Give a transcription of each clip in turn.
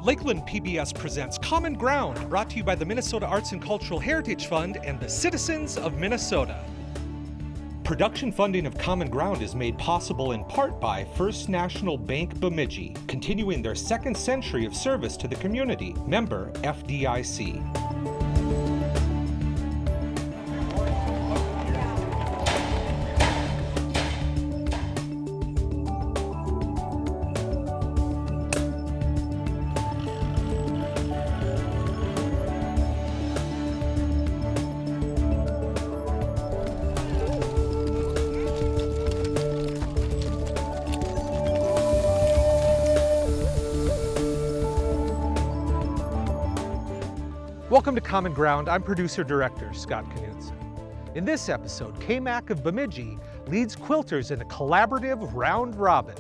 Lakeland PBS presents Common Ground, brought to you by the Minnesota Arts and Cultural Heritage Fund and the citizens of Minnesota. Production funding of Common Ground is made possible in part by First National Bank Bemidji, continuing their second century of service to the community. Member FDIC. Welcome to Common Ground. I'm producer-director Scott Knudsen. In this episode, Mack of Bemidji leads quilters in a collaborative round robin.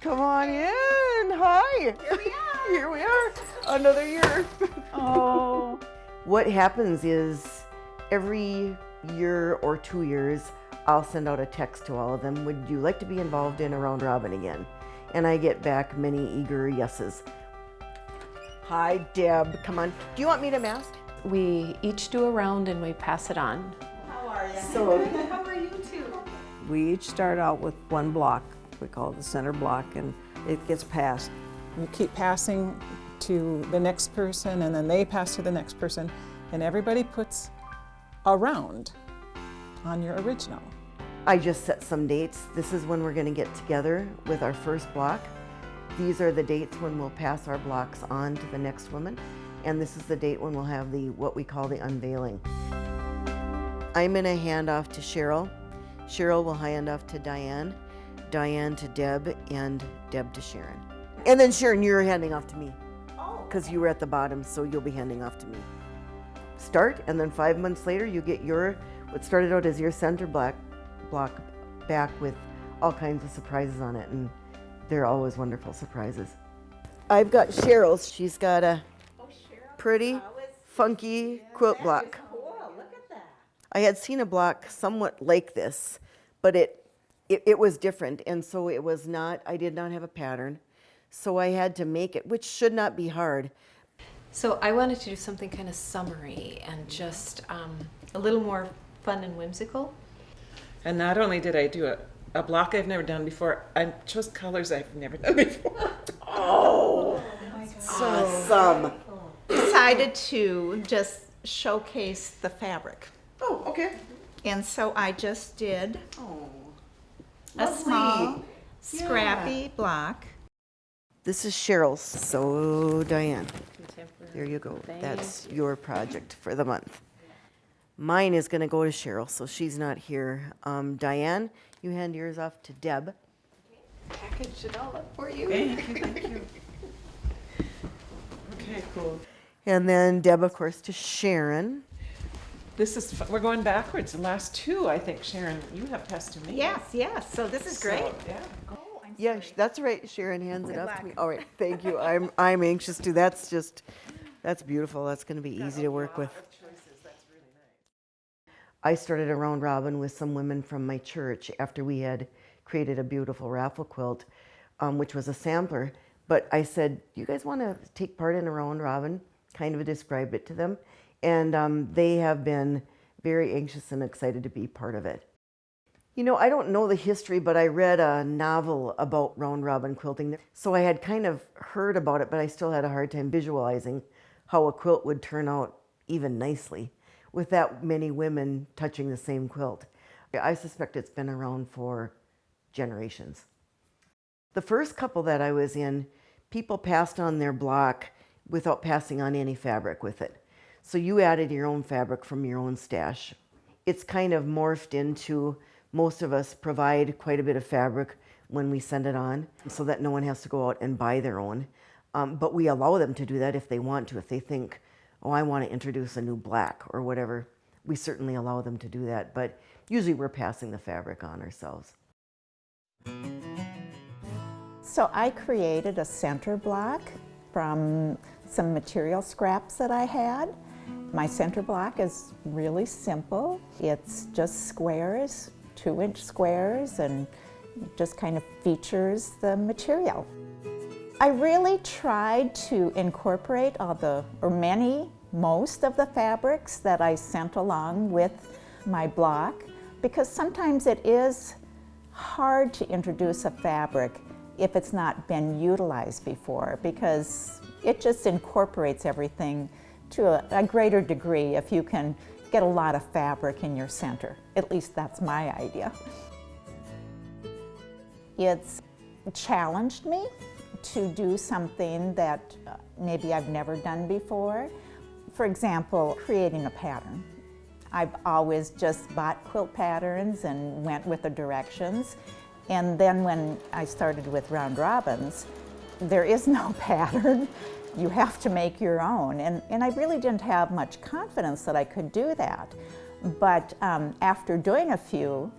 Come on in. Hi. Here we are. Here we are. Another year. Oh. What happens is every year or 2 years, I'll send out a text to all of them. Would you like to be involved in a round robin again? And I get back many eager yeses. Hi, Deb. Come on. Do you want me to mask? We each do a round and we pass it on. How are you? So How are you two? We each start out with one block. We call it the center block, and it gets passed. You keep passing to the next person, and then they pass to the next person, and everybody puts a round on your original. I just set some dates. This is when we're going to get together with our first block. These are the dates when we'll pass our blocks on to the next woman. And this is the date when we'll have what we call the unveiling. I'm going to hand off to Cheryl. Cheryl will hand off to Diane, Diane to Deb, and Deb to Sharon. And then Sharon, you're handing off to me. Because you were at the bottom, so you'll be handing off to me. Start, and then 5 months later, you get what started out as your center block back with all kinds of surprises on it, and they're always wonderful surprises. I've got Cheryl's. She's got a pretty, funky quilt block. Cool. Look at that. I had seen a block somewhat like this, but it was different, and so it was not, I did not have a pattern, so I had to make it, which should not be hard. So I wanted to do something kind of summery and just a little more fun and whimsical. And not only did I do a block I've never done before, I chose colors I've never done before. Oh, awesome. Decided to just showcase the fabric. Oh, okay. And so I just did Oh, a lovely. small, scrappy block. This is Cheryl's. So, Diane, Contemporary. there you go. Thank That's your project for the month. Mine is going to go to Cheryl, so she's not here. Diane, you hand yours off to Deb. Packaged it all up for you. Thank you, thank you. Okay, cool. And then Deb, of course, to Sharon. We're going backwards. The last two, I think, Sharon, you have passed to me. Yes. So this is great. So, yeah. Oh, I'm Yeah, sorry. that's right. Sharon hands it Good off to me. luck. All right, thank you. I'm anxious to. That's beautiful. That's going to be easy to work with. I started a round robin with some women from my church after we had created a beautiful raffle quilt, which was a sampler. But I said, you guys want to take part in a round robin? Kind of described it to them. And they have been very anxious and excited to be part of it. You know, I don't know the history, but I read a novel about round robin quilting. So I had kind of heard about it, but I still had a hard time visualizing how a quilt would turn out even nicely with that many women touching the same quilt. I suspect it's been around for generations. The first couple that I was in, people passed on their block without passing on any fabric with it. So you added your own fabric from your own stash. It's kind of morphed into, most of us provide quite a bit of fabric when we send it on so that no one has to go out and buy their own. But we allow them to do that if they want to. If they think, oh, I want to introduce a new black or whatever, we certainly allow them to do that. But usually we're passing the fabric on ourselves. So I created a center block from some material scraps that I had, My center block is really simple. It's just squares, 2-inch squares, and just kind of features the material. I really tried to incorporate most of the fabrics that I sent along with my block, because sometimes it is hard to introduce a fabric if it's not been utilized before, because it just incorporates everything to a greater degree if you can get a lot of fabric in your center. At least that's my idea. It's challenged me to do something that maybe I've never done before. For example, creating a pattern. I've always just bought quilt patterns and went with the directions. And then when I started with round robins, there is no pattern. You have to make your own. And I really didn't have much confidence that I could do that. But after doing a few,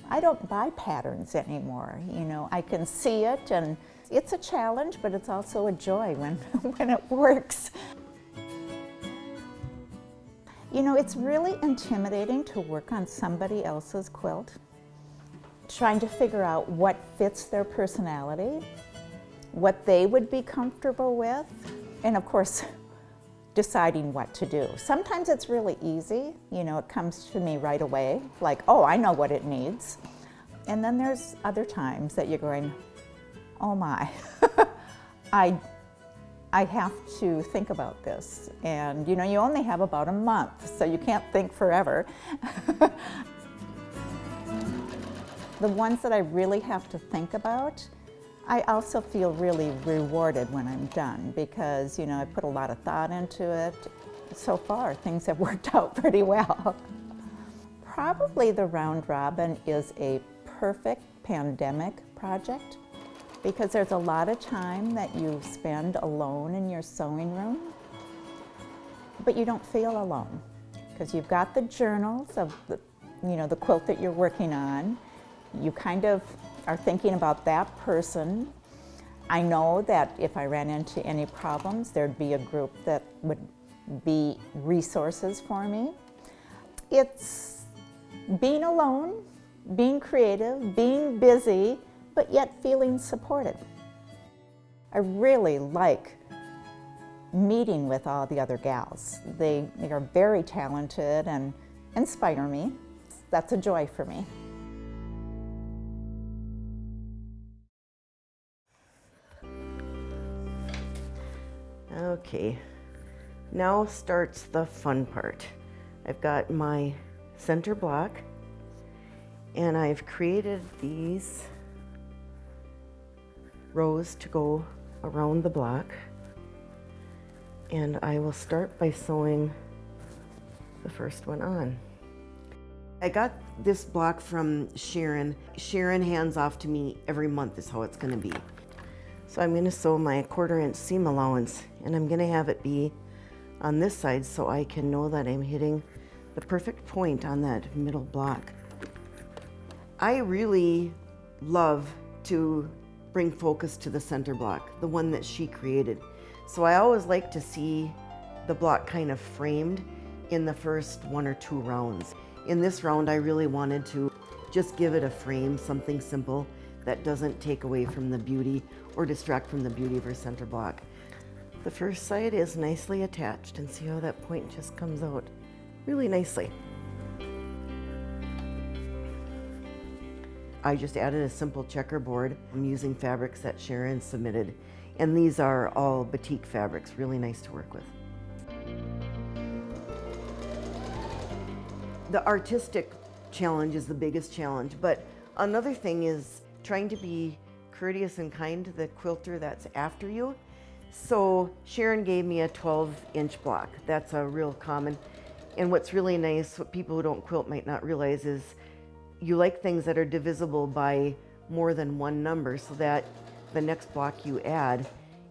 I don't buy patterns anymore. You know, I can see it, and it's a challenge, but it's also a joy when it works. You know, it's really intimidating to work on somebody else's quilt, trying to figure out what fits their personality, what they would be comfortable with, and of course, deciding what to do. Sometimes it's really easy, you know, it comes to me right away, like, oh, I know what it needs. And then there's other times that you're going, oh my, I have to think about this. And you know, you only have about a month, so you can't think forever. The ones that I really have to think about, I also feel really rewarded when I'm done, because you know, I put a lot of thought into it. So far, things have worked out pretty well. Probably the round robin is a perfect pandemic project, because there's a lot of time that you spend alone in your sewing room, but you don't feel alone, because you've got the journals of the quilt that you're working on. You kind of are thinking about that person. I know that if I ran into any problems, there'd be a group that would be resources for me. It's being alone, being creative, being busy, but yet feeling supported. I really like meeting with all the other gals. They are very talented and inspire me. That's a joy for me. Okay, now starts the fun part. I've got my center block, and I've created these rows to go around the block. And I will start by sewing the first one on. I got this block from Sharon. Sharon hands off to me every month is how it's gonna be. So I'm gonna sew my 1/4 inch seam allowance, and I'm gonna have it be on this side so I can know that I'm hitting the perfect point on that middle block. I really love to bring focus to the center block, the one that she created. So I always like to see the block kind of framed in the first 1 or 2 rounds. In this round, I really wanted to just give it a frame, something simple that doesn't take away from the beauty or distract from the beauty of her center block. The first side is nicely attached, and see how that point just comes out really nicely. I just added a simple checkerboard. I'm using fabrics that Sharon submitted, and these are all batik fabrics, really nice to work with. The artistic challenge is the biggest challenge, but another thing is trying to be courteous and kind to the quilter that's after you. So Sharon gave me a 12-inch block. That's a real common. And what's really nice, what people who don't quilt might not realize, is you like things that are divisible by more than one number, so that the next block you add,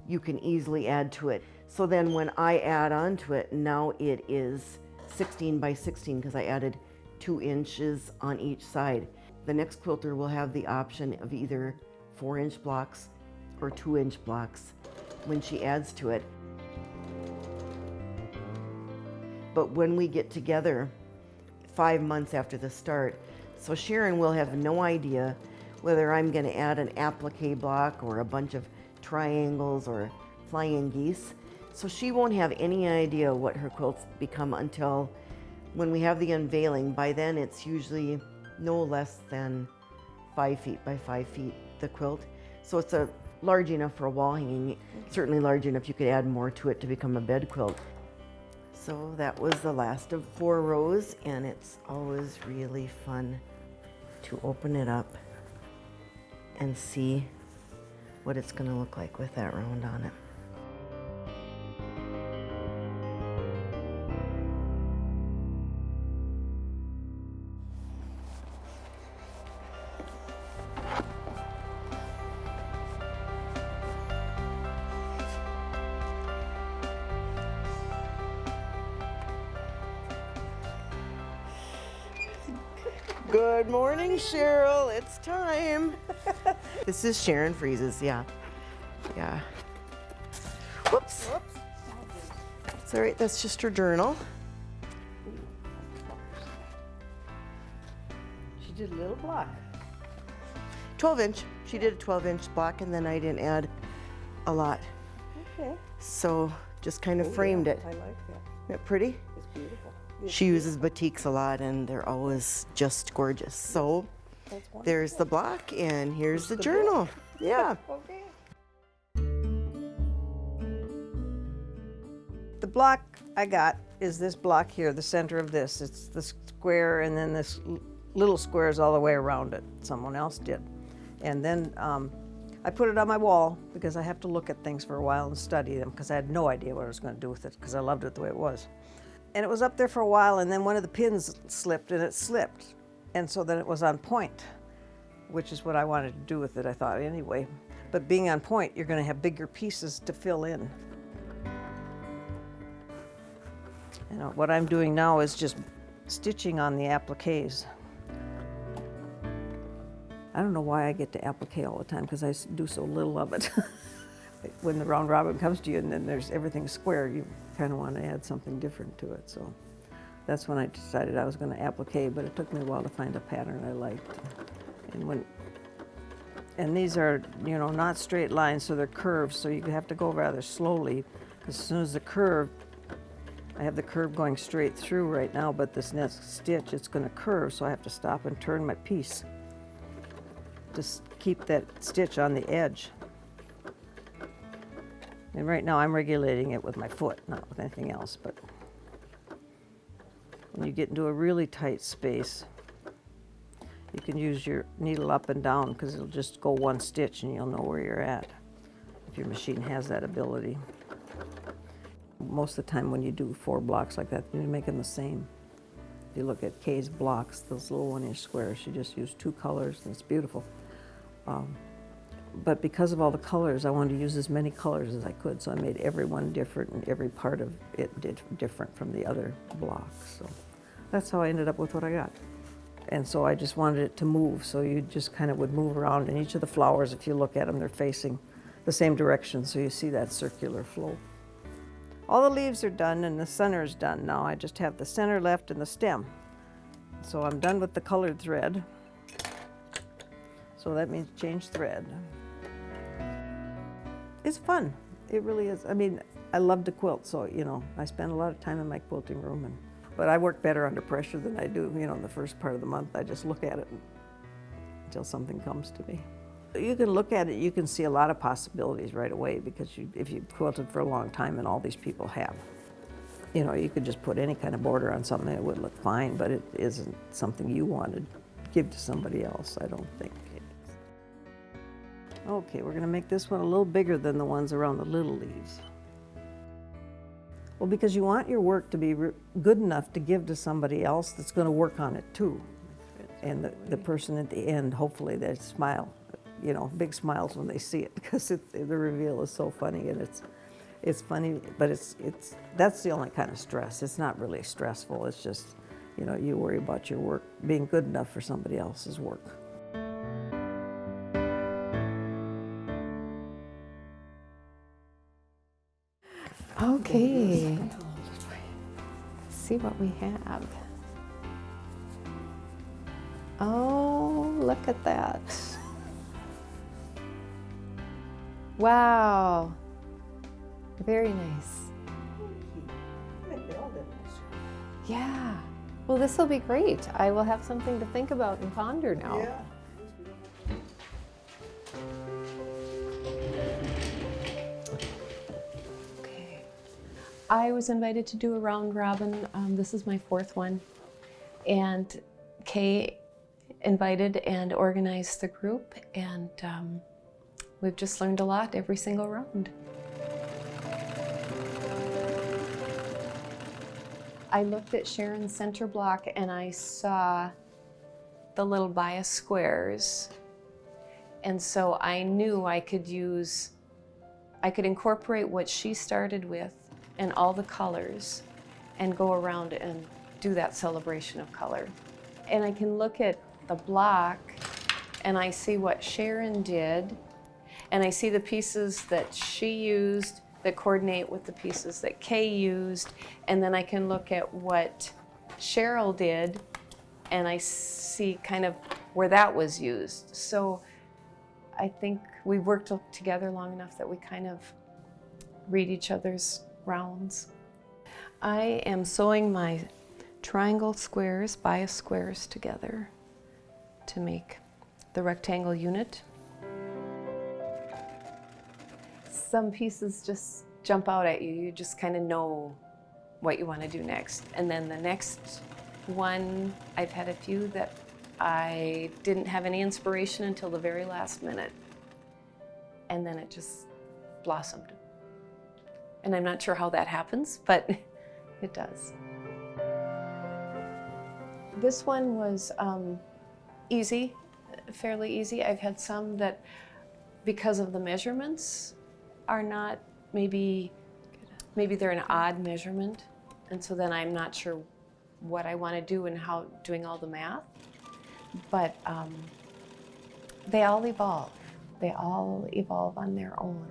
you can easily add to it. So then when I add on to it, now it is 16 by 16 because I added 2 inches on each side. The next quilter will have the option of either 4-inch blocks or 2-inch blocks when she adds to it. but when we get together 5 months after the start, so Sharon will have no idea whether I'm going to add an applique block or a bunch of triangles or flying geese. So she won't have any idea what her quilts become until when we have the unveiling. By then it's usually no less than 5 feet by 5 feet, the quilt. So it's a large enough for a wall hanging, certainly large enough you could add more to it to become a bed quilt. So that was the last of 4 rows, and it's always really fun to open it up and see what it's going to look like with that round on it. Good morning, Cheryl. It's time. This is Sharon Freeze's, yeah. Yeah. Whoops. It's all right, that's just her journal. She did a little block. 12-inch. She did a 12-inch block, and then I didn't add a lot. Okay. So just kind of framed it. I like that. Isn't that pretty? It's beautiful. She uses batiks a lot, and they're always just gorgeous. So That's wonderful. there's the block, and here's the journal. Yeah. Okay. The block I got is this block here, the center of this. It's the square, and then this little squares all the way around it. Someone else did. And then I put it on my wall because I have to look at things for a while and study them, because I had no idea what I was going to do with it, because I loved it the way it was. And it was up there for a while, and then one of the pins slipped, and it slipped. And so then it was on point, which is what I wanted to do with it, I thought, anyway. But being on point, you're going to have bigger pieces to fill in. You know, what I'm doing now is just stitching on the appliques. I don't know why I get to applique all the time, because I do so little of it. When the round robin comes to you and then there's everything square, you kind of want to add something different to it. So that's when I decided I was going to applique, but it took me a while to find a pattern I liked. And these are, you know, not straight lines, so they're curves, so you have to go rather slowly, because as soon as the curve, I have the curve going straight through right now, but this next stitch, it's going to curve, so I have to stop and turn my piece to keep that stitch on the edge. And right now I'm regulating it with my foot, not with anything else, but when you get into a really tight space, you can use your needle up and down, because it'll just go one stitch and you'll know where you're at, if your machine has that ability. Most of the time when you do 4 blocks like that, you make them the same. If you look at Kay's blocks, those little 1-inch squares, she just used 2 colors, and it's beautiful. But because of all the colors, I wanted to use as many colors as I could, so I made every one different, and every part of it different from the other blocks. So that's how I ended up with what I got. And so I just wanted it to move, so you just kind of would move around, and each of the flowers, if you look at them, they're facing the same direction, so you see that circular flow. All the leaves are done, and the center is done. Now I just have the center left and the stem. So I'm done with the colored thread. So that means change thread. It's fun. It really is. I mean, I love to quilt, so, you know, I spend a lot of time in my quilting room. But I work better under pressure than I do, you know, in the first part of the month. I just look at it until something comes to me. You can look at it, you can see a lot of possibilities right away, because if you've quilted for a long time, and all these people have, you know, you could just put any kind of border on something, it would look fine, but it isn't something you want to give to somebody else, I don't think. Okay, we're going to make this one a little bigger than the ones around the little leaves. Well, because you want your work to be good enough to give to somebody else that's going to work on it too. And the person at the end, hopefully they smile, you know, big smiles when they see it, because the reveal is so funny, and it's funny, but that's the only kind of stress. It's not really stressful. It's just, you know, you worry about your work being good enough for somebody else's work. Okay. see what we have. Oh, look at that. Wow. Very nice. Yeah. Well, this will be great. I will have something to think about and ponder now. Okay. I was invited to do a round robin. This is my fourth one. And Kay invited and organized the group, and we've just learned a lot every single round. I looked at Sharon's center block and I saw the little bias squares. And so I knew I could incorporate what she started with and all the colors and go around and do that celebration of color. And I can look at the block and I see what Sharon did, and I see the pieces that she used that coordinate with the pieces that Kay used, and then I can look at what Cheryl did and I see kind of where that was used. So I think we've worked together long enough that we kind of read each other's rounds. I am sewing my triangle squares, bias squares together to make the rectangle unit. Some pieces just jump out at you. You just kind of know what you want to do next. And then the next one, I've had a few that I didn't have any inspiration until the very last minute. And then it just blossomed. And I'm not sure how that happens, but it does. This one was easy, fairly easy. I've had some that, because of the measurements, are not, maybe they're an odd measurement, and so then I'm not sure what I want to do and how, doing all the math. But they all evolve. They all evolve on their own.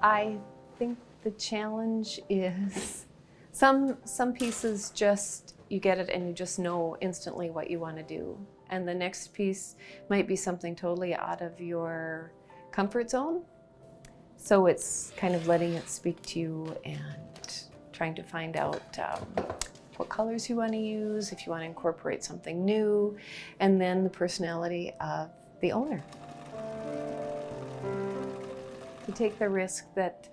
I think the challenge is some pieces just, you get it and you just know instantly what you want to do. And the next piece might be something totally out of your comfort zone. So it's kind of letting it speak to you and trying to find out what colors you want to use, if you want to incorporate something new, and then the personality of the owner. You take the risk that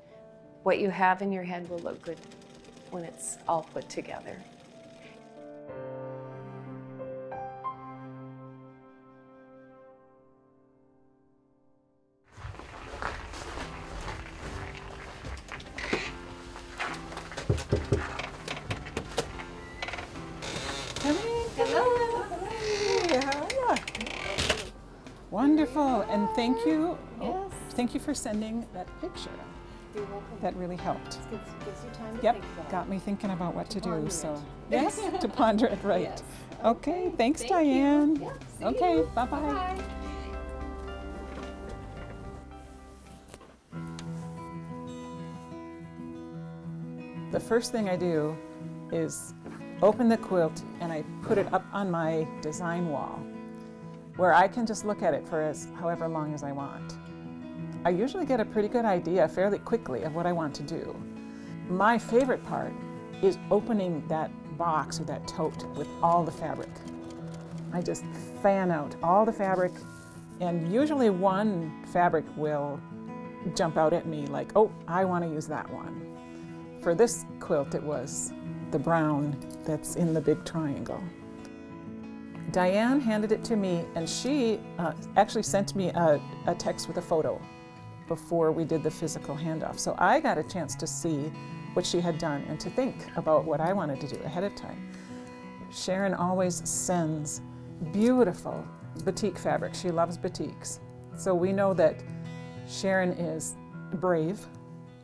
what you have in your head will look good when it's all put together. Wonderful, and thank you. Yes. Thank you for sending that picture. You're welcome. That really helped. Gives you time to Yep, think about got me thinking about what to do. ponder So it. yes, to ponder it, right? Yes. Okay, thanks, Thank you. Diane. Yeah, see Okay, you. bye-bye. Bye. The first thing I do is open the quilt and I put it up on my design wall, where I can just look at it for however long as I want. I usually get a pretty good idea fairly quickly of what I want to do. My favorite part is opening that box or that tote with all the fabric. I just fan out all the fabric, and usually one fabric will jump out at me like, oh, I want to use that one. For this quilt, it was the brown that's in the big triangle. Diane handed it to me, and she actually sent me a text with a photo before we did the physical handoff. So I got a chance to see what she had done and to think about what I wanted to do ahead of time. Sharon always sends beautiful batik fabric. She loves batiks. So we know that Sharon is brave.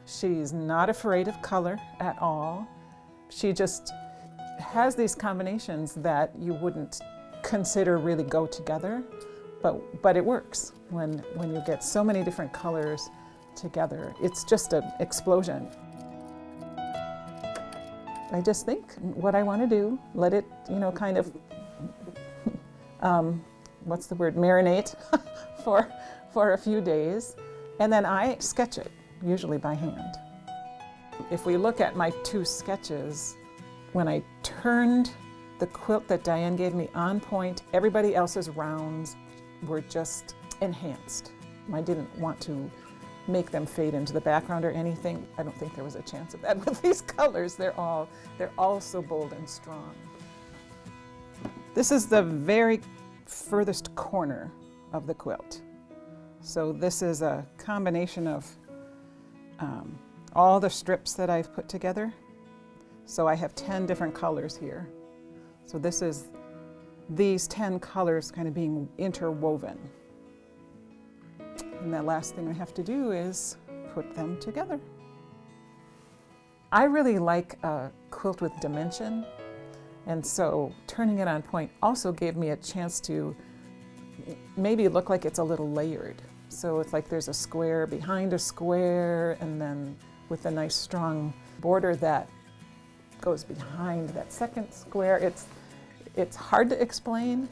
She's not afraid of color at all. She just has these combinations that you wouldn't consider really go together, but it works when you get so many different colors together. It's just an explosion. I just think what I want to do, let it, kind of, what's the word, marinate for a few days. And then I sketch it, usually by hand. If we look at my 2 sketches, when I turned the quilt that Diane gave me on point, everybody else's rounds were just enhanced. I didn't want to make them fade into the background or anything. I don't think there was a chance of that with these colors. They're all so bold and strong. This is the very furthest corner of the quilt. So this is a combination of all the strips that I've put together. So I have 10 different colors here. So this is these 10 colors kind of being interwoven. And the last thing I have to do is put them together. I really like a quilt with dimension, and so turning it on point also gave me a chance to maybe look like it's a little layered. So it's like there's a square behind a square, and then with a nice strong border that goes behind that second square. It's hard to explain,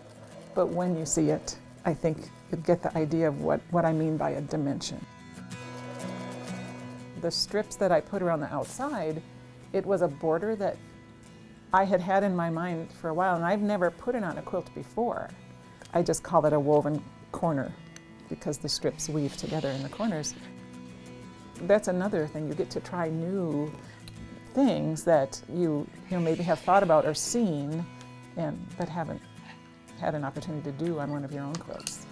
but when you see it, I think you'll get the idea of what I mean by a dimension. The strips that I put around the outside, it was a border that I had in my mind for a while, and I've never put it on a quilt before. I just call it a woven corner because the strips weave together in the corners. That's another thing, you get to try new things that you maybe have thought about or seen, but haven't had an opportunity to do on one of your own quilts.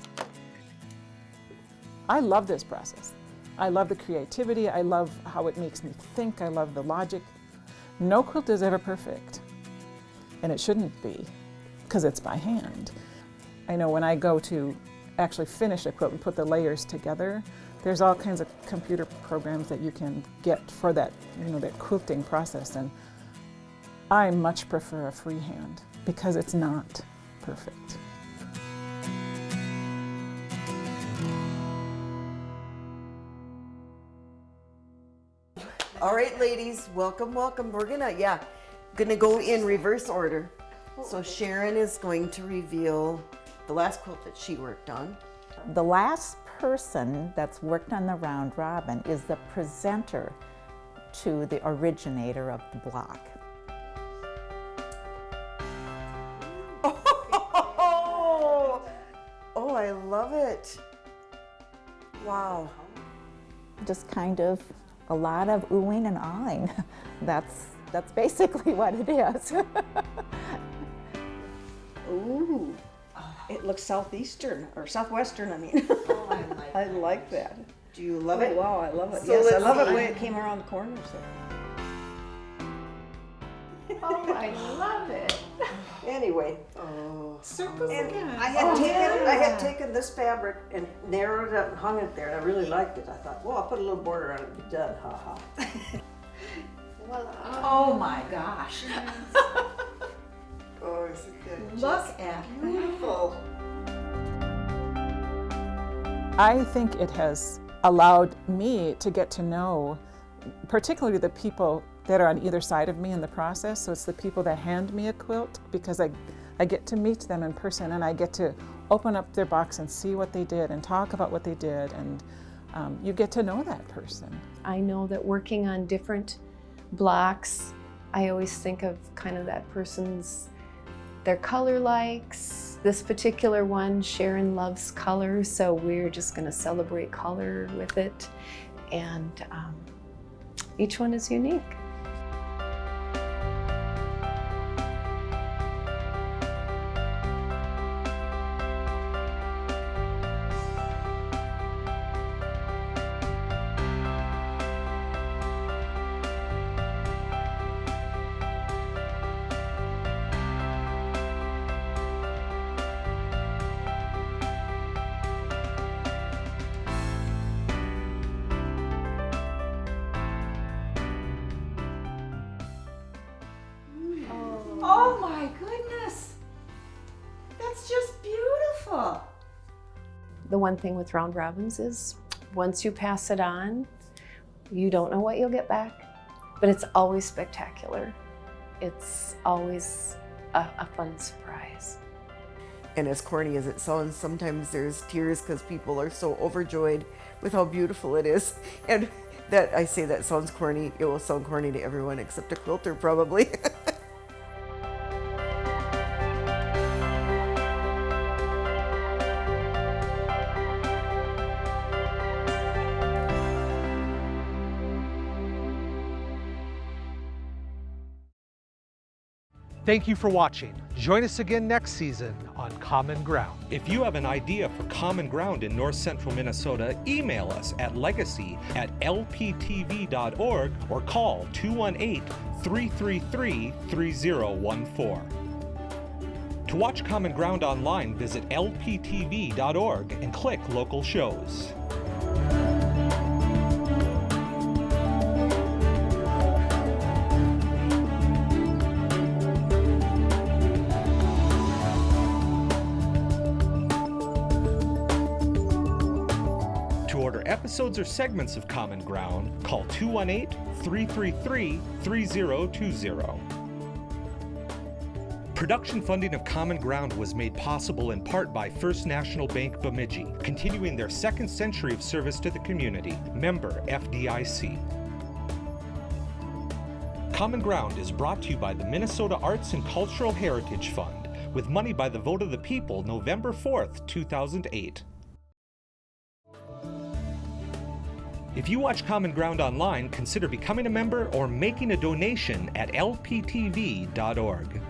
I love this process. I love the creativity. I love how it makes me think. I love the logic. No quilt is ever perfect, and it shouldn't be, because it's by hand. I know when I go to actually finish a quilt and put the layers together, there's all kinds of computer programs that you can get for that, that quilting process, and I much prefer a freehand because it's not perfect. All right, ladies, welcome. We're gonna go in reverse order. So Sharon is going to reveal the last quilt that she worked on. The last person that's worked on the round robin is the presenter to the originator of the block. Oh, I love it. Wow. Just kind of a lot of oohing and ahhing. That's basically what it is. Ooh, it looks southeastern, or southwestern, I mean. Oh, I like that. Do you love it? Wow, I love it. So Yes, I let's love it see. the way it came around the corners there. Oh, I love it. Anyway, Circles and again. I had taken this fabric and narrowed it up and hung it there, and I really liked it. I thought, well, I'll put a little border on it and be done, ha ha. Oh my gosh. Oh, is it good? Look at Beautiful. I think it has allowed me to get to know particularly the people that are on either side of me in the process. So it's the people that hand me a quilt, because I get to meet them in person, and I get to open up their box and see what they did and talk about what they did, and you get to know that person. I know that working on different blocks, I always think of kind of that person's, their color likes. This particular one, Sharon loves color, so we're just going to celebrate color with it. And each one is unique. Oh my goodness. That's just beautiful. The one thing with round robins is once you pass it on, you don't know what you'll get back, but it's always spectacular. it's always a fun surprise. And as corny as it sounds, sometimes there's tears because people are so overjoyed with how beautiful it is. And that, I say that sounds corny, it will sound corny to everyone except a quilter probably. Thank you for watching. Join us again next season on Common Ground. If you have an idea for Common Ground in North Central Minnesota, email us at legacy@lptv.org or call 218-333-3014. To watch Common Ground online, visit lptv.org and click local shows. To order episodes or segments of Common Ground, call 218-333-3020. Production funding of Common Ground was made possible in part by First National Bank Bemidji, continuing their second century of service to the community. Member FDIC. Common Ground is brought to you by the Minnesota Arts and Cultural Heritage Fund, with money by the vote of the people November 4th, 2008. If you watch Common Ground online, consider becoming a member or making a donation at lptv.org.